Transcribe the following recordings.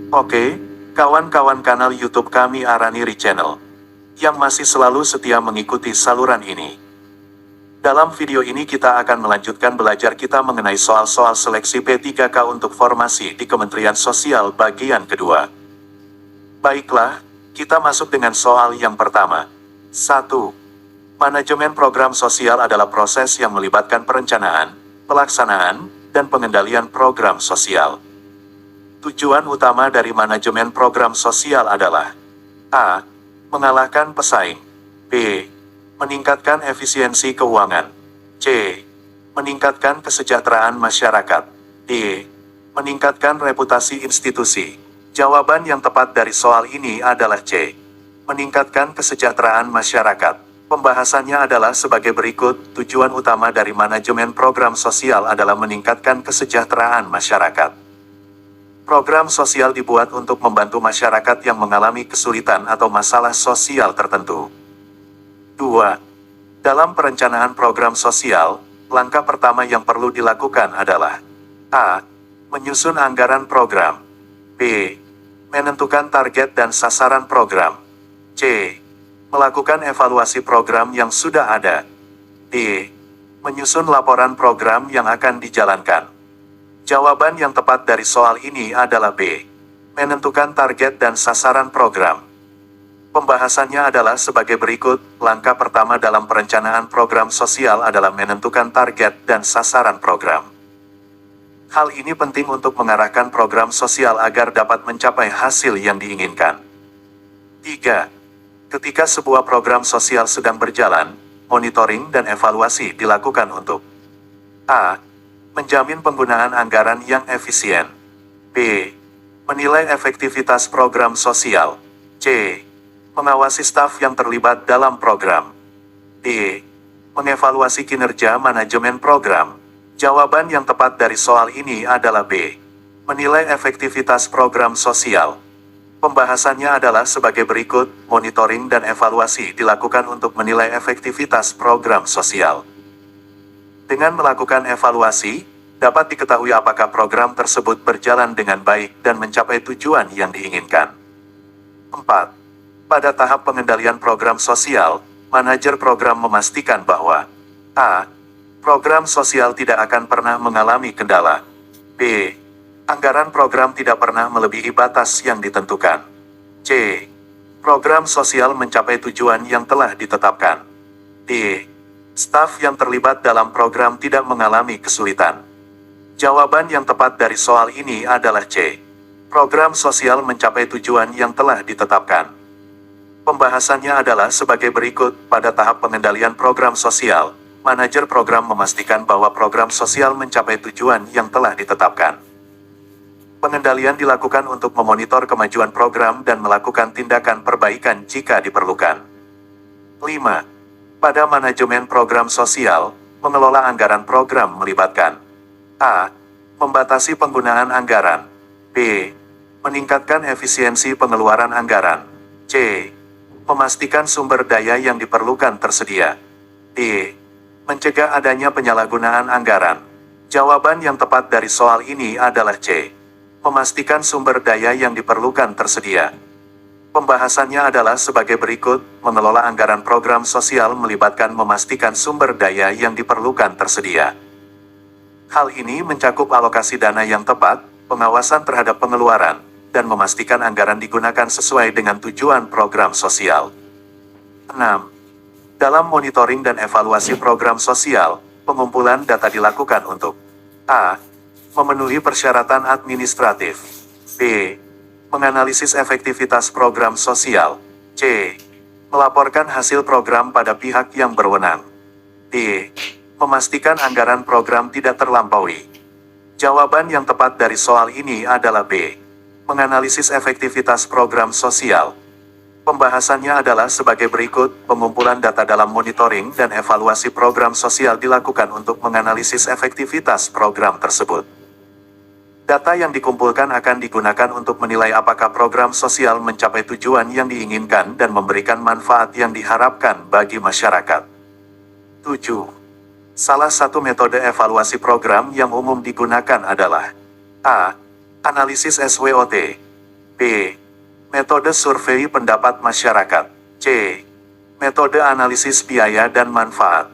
Oke, kawan-kawan kanal YouTube kami Araniri Channel, yang masih selalu setia mengikuti saluran ini. Dalam video ini kita akan melanjutkan belajar kita mengenai soal-soal seleksi P3K untuk formasi di Kementerian Sosial bagian kedua. Baiklah, kita masuk dengan soal yang pertama. 1. Manajemen program sosial adalah proses yang melibatkan perencanaan, pelaksanaan, dan pengendalian program sosial. Tujuan utama dari manajemen program sosial adalah A. Mengalahkan pesaing. B. Meningkatkan efisiensi keuangan. C. Meningkatkan kesejahteraan masyarakat. D. Meningkatkan reputasi institusi. Jawaban yang tepat dari soal ini adalah C. Meningkatkan kesejahteraan masyarakat. Pembahasannya adalah sebagai berikut. Tujuan utama dari manajemen program sosial adalah meningkatkan kesejahteraan masyarakat. Program sosial dibuat untuk membantu masyarakat yang mengalami kesulitan atau masalah sosial tertentu. 2. Dalam perencanaan program sosial, langkah pertama yang perlu dilakukan adalah A. Menyusun anggaran program. B. Menentukan target dan sasaran program. C. Melakukan evaluasi program yang sudah ada. D. Menyusun laporan program yang akan dijalankan. Jawaban yang tepat dari soal ini adalah B. Menentukan target dan sasaran program. Pembahasannya adalah sebagai berikut. Langkah pertama dalam perencanaan program sosial adalah menentukan target dan sasaran program. Hal ini penting untuk mengarahkan program sosial agar dapat mencapai hasil yang diinginkan. 3. Ketika sebuah program sosial sedang berjalan, monitoring dan evaluasi dilakukan untuk A. Menjamin penggunaan anggaran yang efisien. B. Menilai efektivitas program sosial. C. Mengawasi staf yang terlibat dalam program. D. Mengevaluasi kinerja manajemen program. Jawaban yang tepat dari soal ini adalah B. Menilai efektivitas program sosial. Pembahasannya adalah sebagai berikut. Monitoring dan evaluasi dilakukan untuk menilai efektivitas program sosial. Dengan melakukan evaluasi, dapat diketahui apakah program tersebut berjalan dengan baik dan mencapai tujuan yang diinginkan. 4. Pada tahap pengendalian program sosial, manajer program memastikan bahwa A. Program sosial tidak akan pernah mengalami kendala. B. Anggaran program tidak pernah melebihi batas yang ditentukan. C. Program sosial mencapai tujuan yang telah ditetapkan. D. Staf yang terlibat dalam program tidak mengalami kesulitan. Jawaban yang tepat dari soal ini adalah C. Program sosial mencapai tujuan yang telah ditetapkan. Pembahasannya adalah sebagai berikut. Pada tahap pengendalian program sosial, manajer program memastikan bahwa program sosial mencapai tujuan yang telah ditetapkan. Pengendalian dilakukan untuk memonitor kemajuan program dan melakukan tindakan perbaikan jika diperlukan. 5. Pada manajemen program sosial, mengelola anggaran program melibatkan A. Membatasi penggunaan anggaran. B. Meningkatkan efisiensi pengeluaran anggaran. C. Memastikan sumber daya yang diperlukan tersedia. D. Mencegah adanya penyalahgunaan anggaran. Jawaban yang tepat dari soal ini adalah C. Memastikan sumber daya yang diperlukan tersedia. Pembahasannya adalah sebagai berikut. Mengelola anggaran program sosial melibatkan memastikan sumber daya yang diperlukan tersedia. Hal ini mencakup alokasi dana yang tepat, pengawasan terhadap pengeluaran, dan memastikan anggaran digunakan sesuai dengan tujuan program sosial. 6. Dalam monitoring dan evaluasi program sosial, pengumpulan data dilakukan untuk A. Memenuhi persyaratan administratif. B. Menganalisis efektivitas program sosial. C. Melaporkan hasil program pada pihak yang berwenang. D. Memastikan anggaran program tidak terlampaui. Jawaban yang tepat dari soal ini adalah B. Menganalisis efektivitas program sosial. Pembahasannya adalah sebagai berikut. Pengumpulan data dalam monitoring dan evaluasi program sosial dilakukan untuk menganalisis efektivitas program tersebut. Data yang dikumpulkan akan digunakan untuk menilai apakah program sosial mencapai tujuan yang diinginkan dan memberikan manfaat yang diharapkan bagi masyarakat. 7. Salah satu metode evaluasi program yang umum digunakan adalah A. Analisis SWOT. B. Metode survei pendapat masyarakat. C. Metode analisis biaya dan manfaat.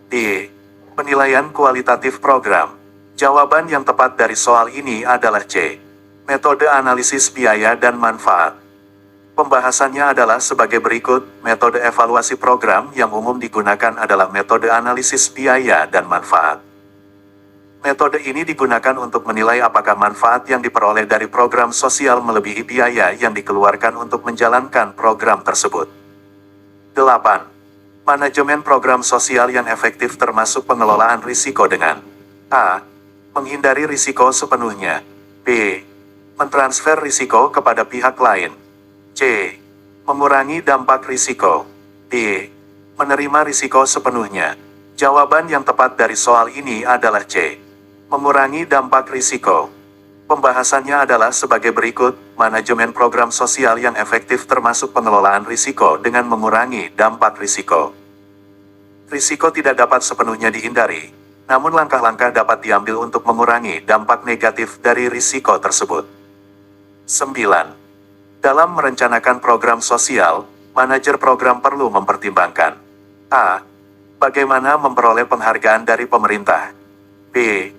D. Penilaian kualitatif program. Jawaban yang tepat dari soal ini adalah C. Metode analisis biaya dan manfaat. Pembahasannya adalah sebagai berikut. Metode evaluasi program yang umum digunakan adalah metode analisis biaya dan manfaat. Metode ini digunakan untuk menilai apakah manfaat yang diperoleh dari program sosial melebihi biaya yang dikeluarkan untuk menjalankan program tersebut. 8. Manajemen program sosial yang efektif termasuk pengelolaan risiko dengan A. Menghindari risiko sepenuhnya. B. Mentransfer risiko kepada pihak lain. C. Mengurangi dampak risiko. D. Menerima risiko sepenuhnya. Jawaban yang tepat dari soal ini adalah C. Mengurangi dampak risiko. Pembahasannya adalah sebagai berikut. Manajemen program sosial yang efektif termasuk pengelolaan risiko dengan mengurangi dampak risiko. Risiko tidak dapat sepenuhnya dihindari, namun langkah-langkah dapat diambil untuk mengurangi dampak negatif dari risiko tersebut. 9. Dalam merencanakan program sosial, manajer program perlu mempertimbangkan A. Bagaimana memperoleh penghargaan dari pemerintah. B.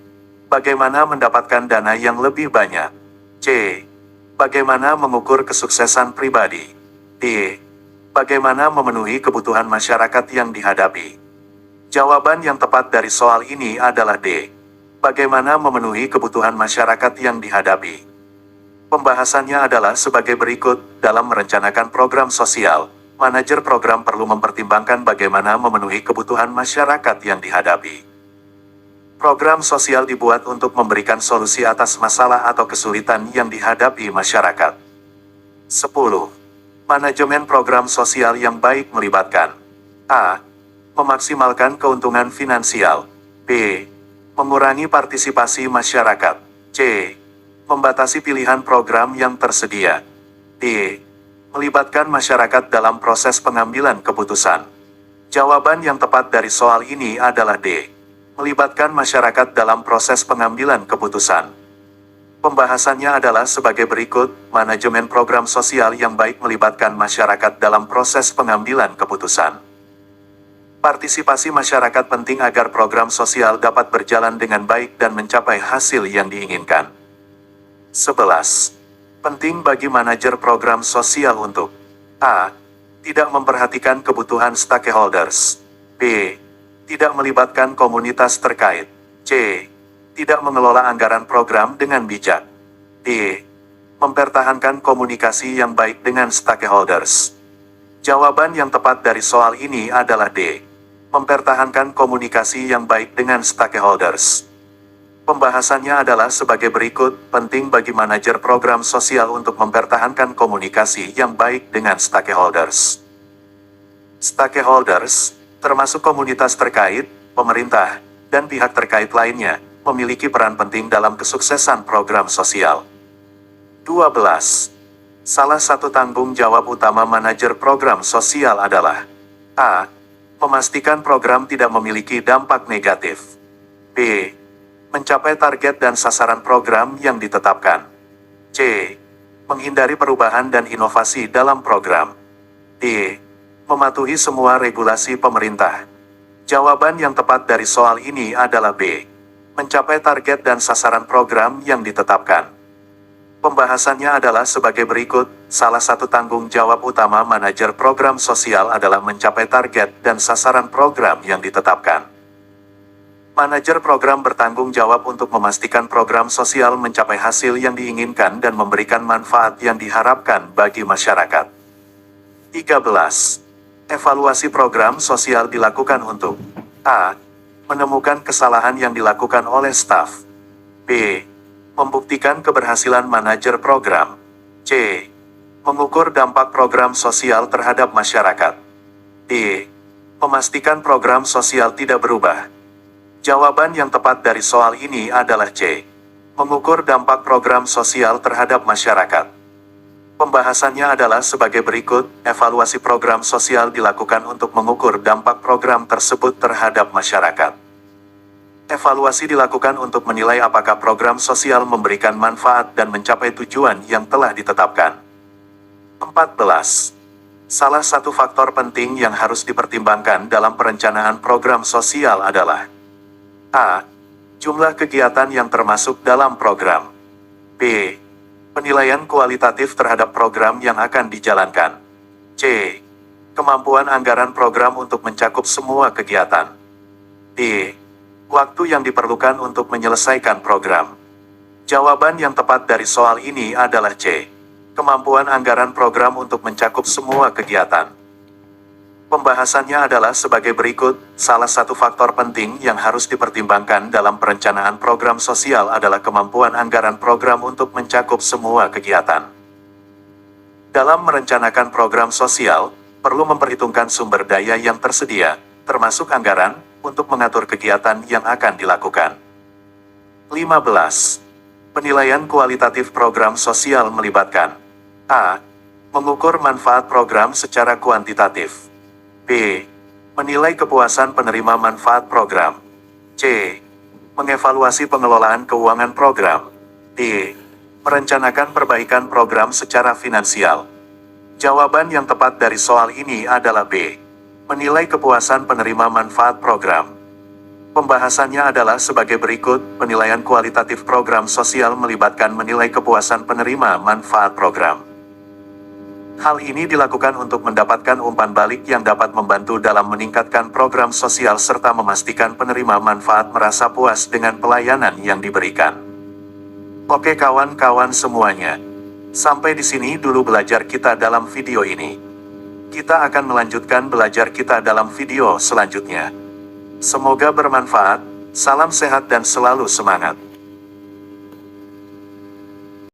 Bagaimana mendapatkan dana yang lebih banyak. C. Bagaimana mengukur kesuksesan pribadi. D. Bagaimana memenuhi kebutuhan masyarakat yang dihadapi. Jawaban yang tepat dari soal ini adalah D. Bagaimana memenuhi kebutuhan masyarakat yang dihadapi. Pembahasannya adalah sebagai berikut. Dalam merencanakan program sosial, manajer program perlu mempertimbangkan bagaimana memenuhi kebutuhan masyarakat yang dihadapi. Program sosial dibuat untuk memberikan solusi atas masalah atau kesulitan yang dihadapi masyarakat. 10. Manajemen program sosial yang baik melibatkan A. Memaksimalkan keuntungan finansial. B. Mengurangi partisipasi masyarakat. C. Membatasi pilihan program yang tersedia. D. Melibatkan masyarakat dalam proses pengambilan keputusan. Jawaban yang tepat dari soal ini adalah D. Melibatkan masyarakat dalam proses pengambilan keputusan. Pembahasannya adalah sebagai berikut. Manajemen program sosial yang baik melibatkan masyarakat dalam proses pengambilan keputusan. Partisipasi masyarakat penting agar program sosial dapat berjalan dengan baik dan mencapai hasil yang diinginkan. 11. Penting bagi manajer program sosial untuk A. Tidak memperhatikan kebutuhan stakeholders. B. Tidak melibatkan komunitas terkait. C. Tidak mengelola anggaran program dengan bijak. D. Mempertahankan komunikasi yang baik dengan stakeholders. Jawaban yang tepat dari soal ini adalah D. Mempertahankan komunikasi yang baik dengan stakeholders. Pembahasannya adalah sebagai berikut. Penting bagi manajer program sosial untuk mempertahankan komunikasi yang baik dengan stakeholders. Stakeholders, termasuk komunitas terkait, pemerintah, dan pihak terkait lainnya, memiliki peran penting dalam kesuksesan program sosial. 12. Salah satu tanggung jawab utama manajer program sosial adalah A. Memastikan program tidak memiliki dampak negatif. B. Mencapai target dan sasaran program yang ditetapkan. C. Menghindari perubahan dan inovasi dalam program. D. Mematuhi semua regulasi pemerintah. Jawaban yang tepat dari soal ini adalah B. Mencapai target dan sasaran program yang ditetapkan. Pembahasannya adalah sebagai berikut. Salah satu tanggung jawab utama manajer program sosial adalah mencapai target dan sasaran program yang ditetapkan. Manajer program bertanggung jawab untuk memastikan program sosial mencapai hasil yang diinginkan dan memberikan manfaat yang diharapkan bagi masyarakat. 13. Evaluasi program sosial dilakukan untuk A. Menemukan kesalahan yang dilakukan oleh staf. B. Membuktikan keberhasilan manajer program. C. Mengukur dampak program sosial terhadap masyarakat. D. Memastikan program sosial tidak berubah. Jawaban yang tepat dari soal ini adalah C. Mengukur dampak program sosial terhadap masyarakat. Pembahasannya adalah sebagai berikut. Evaluasi program sosial dilakukan untuk mengukur dampak program tersebut terhadap masyarakat. Evaluasi dilakukan untuk menilai apakah program sosial memberikan manfaat dan mencapai tujuan yang telah ditetapkan. 14. Salah satu faktor penting yang harus dipertimbangkan dalam perencanaan program sosial adalah A. Jumlah kegiatan yang termasuk dalam program. B. Penilaian kualitatif terhadap program yang akan dijalankan. C. Kemampuan anggaran program untuk mencakup semua kegiatan. D. Waktu yang diperlukan untuk menyelesaikan program. Jawaban yang tepat dari soal ini adalah C. Kemampuan anggaran program untuk mencakup semua kegiatan. Pembahasannya adalah sebagai berikut. Salah satu faktor penting yang harus dipertimbangkan dalam perencanaan program sosial adalah kemampuan anggaran program untuk mencakup semua kegiatan. Dalam merencanakan program sosial, perlu memperhitungkan sumber daya yang tersedia, termasuk anggaran, untuk mengatur kegiatan yang akan dilakukan. 15. Penilaian kualitatif program sosial melibatkan A. Mengukur manfaat program secara kuantitatif. B. Menilai kepuasan penerima manfaat program. C. Mengevaluasi pengelolaan keuangan program. D. Merencanakan perbaikan program secara finansial. Jawaban yang tepat dari soal ini adalah B. Menilai kepuasan penerima manfaat program. Pembahasannya adalah sebagai berikut. Penilaian kualitatif program sosial melibatkan menilai kepuasan penerima manfaat program. Hal ini dilakukan untuk mendapatkan umpan balik yang dapat membantu dalam meningkatkan program sosial serta memastikan penerima manfaat merasa puas dengan pelayanan yang diberikan. Oke kawan-kawan semuanya. Sampai di sini dulu belajar kita dalam video ini. Kita akan melanjutkan belajar kita dalam video selanjutnya. Semoga bermanfaat, salam sehat dan selalu semangat.